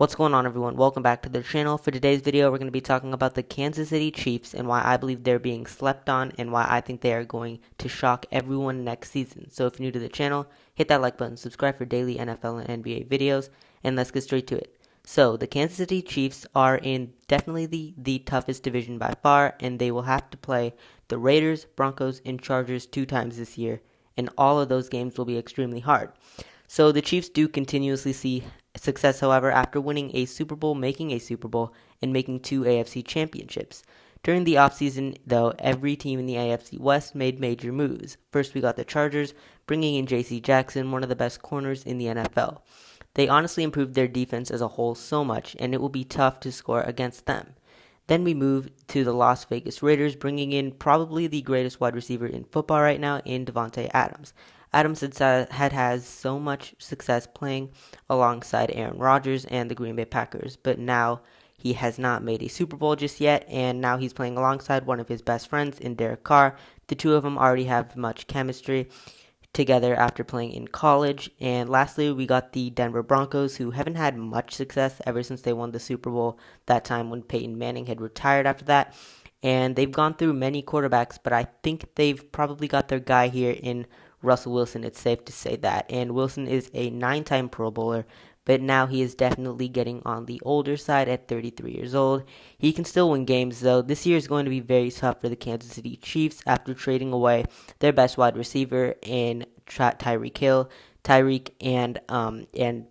What's going on, everyone? Welcome back to the channel. For today's video, we're going to be talking about the Kansas City Chiefs and why I believe they're being slept on and why I think they are going to shock everyone next season. So if you're new to the channel, hit that like button, subscribe for daily NFL and NBA videos, and let's get straight to it. So the Kansas City Chiefs are in definitely the toughest division by far, and they will have to play the Raiders, Broncos, and Chargers 2 times this year, and all of those games will be extremely hard. So the Chiefs do continuously see success, however, after winning a Super Bowl, making a Super Bowl, and making 2 AFC championships. During the offseason, though, every team in the AFC West made major moves. First, we got the Chargers, bringing in J.C. Jackson, one of the best corners in the NFL. They honestly improved their defense as a whole so much, and it will be tough to score against them. Then we move to the Las Vegas Raiders, bringing in probably the greatest wide receiver in football right now in Davante Adams. Adams has so much success playing alongside Aaron Rodgers and the Green Bay Packers, but now he has not made a Super Bowl just yet, and now he's playing alongside one of his best friends in Derek Carr. The two of them already have much chemistry together after playing in college. And lastly, we got the Denver Broncos, who haven't had much success ever since they won the Super Bowl that time when Peyton Manning had retired after that. And they've gone through many quarterbacks, but I think they've probably got their guy here in Russell Wilson. It's safe to say that. And Wilson is a 9-time Pro Bowler, but now he is definitely getting on the older side at 33 years old. He can still win games, though. This year is going to be very tough for the Kansas City Chiefs after trading away their best wide receiver in Tyreek Hill. Tyreek and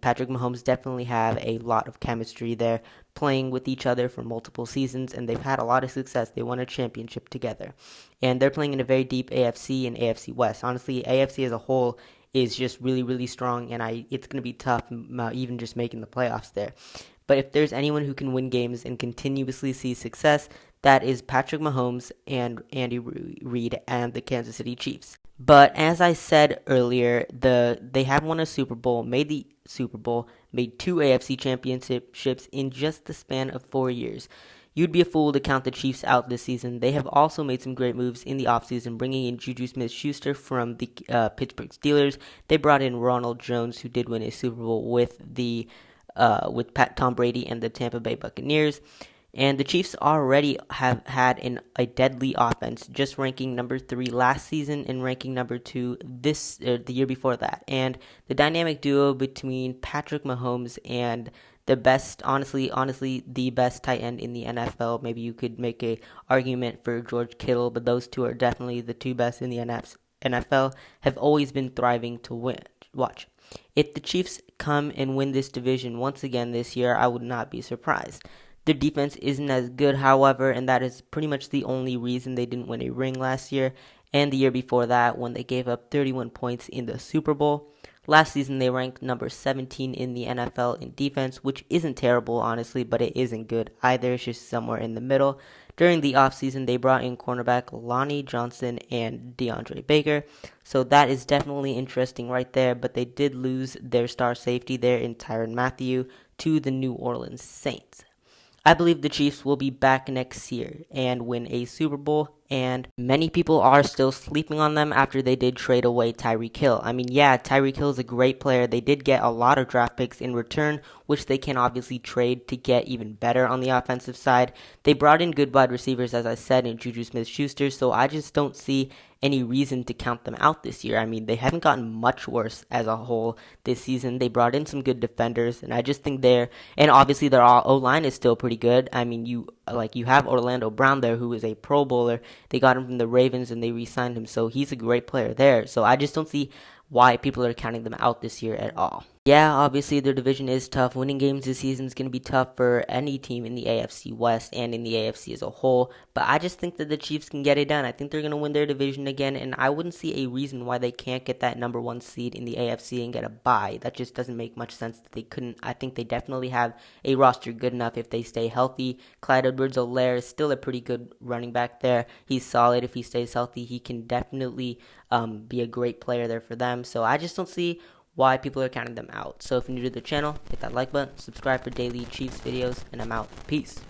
Patrick Mahomes definitely have a lot of chemistry there, playing with each other for multiple seasons, and they've had a lot of success. They won a championship together, and they're playing in a very deep AFC and AFC West. Honestly, AFC as a whole is just really, really strong, and it's going to be tough even just making the playoffs there. But if there's anyone who can win games and continuously see success, that is Patrick Mahomes and Andy Reid and the Kansas City Chiefs. But as I said earlier, they have won a Super Bowl, made the Super Bowl, made 2 AFC championships in just the span of 4 years. You'd be a fool to count the Chiefs out this season. They have also made some great moves in the offseason, bringing in Juju Smith-Schuster from the Pittsburgh Steelers. They brought in Ronald Jones, who did win a Super Bowl with Tom Brady and the Tampa Bay Buccaneers. And the Chiefs already have had a deadly offense, just ranking number 3 last season and ranking number 2 the year before that. And the dynamic duo between Patrick Mahomes and the best, honestly, the best tight end in the NFL. Maybe you could make a argument for George Kittle, but those two are definitely the 2 best in the NFL, have always been thriving to watch. If the Chiefs come and win this division once again this year, I would not be surprised. Their defense isn't as good, however, and that is pretty much the only reason they didn't win a ring last year and the year before that when they gave up 31 points in the Super Bowl. Last season, they ranked number 17 in the NFL in defense, which isn't terrible, honestly, but it isn't good either. It's just somewhere in the middle. During the offseason, they brought in cornerback Lonnie Johnson and DeAndre Baker, so that is definitely interesting right there, but they did lose their star safety there in Tyrann Mathieu to the New Orleans Saints. I believe the Chiefs will be back next year and win a Super Bowl, and many people are still sleeping on them after they did trade away Tyreek Hill. I mean, yeah, Tyreek Hill is a great player. They did get a lot of draft picks in return, which they can obviously trade to get even better on the offensive side. They brought in good wide receivers, as I said, in Juju Smith-Schuster, so I just don't see any reason to count them out this year. I mean, they haven't gotten much worse as a whole this season. They brought in some good defenders, and I just think and obviously their O-line is still pretty good. I mean, you have Orlando Brown there, who is a Pro Bowler. They got him from the Ravens, and they re-signed him, so he's a great player there. So I just don't see why people are counting them out this year at all. Yeah, obviously their division is tough. Winning games this season is going to be tough for any team in the AFC West and in the AFC as a whole, but I just think that the Chiefs can get it done. I think they're going to win their division again, and I wouldn't see a reason why they can't get that number 1 seed in the AFC and get a bye. That just doesn't make much sense that they couldn't. I think they definitely have a roster good enough if they stay healthy. Clyde Edwards-Helaire is still a pretty good running back there. He's solid if he stays healthy. He can definitely be a great player there for them, so I just don't see why people are counting them out. So if you're new to the channel, hit that like button, subscribe for daily Chiefs videos, and I'm out. Peace.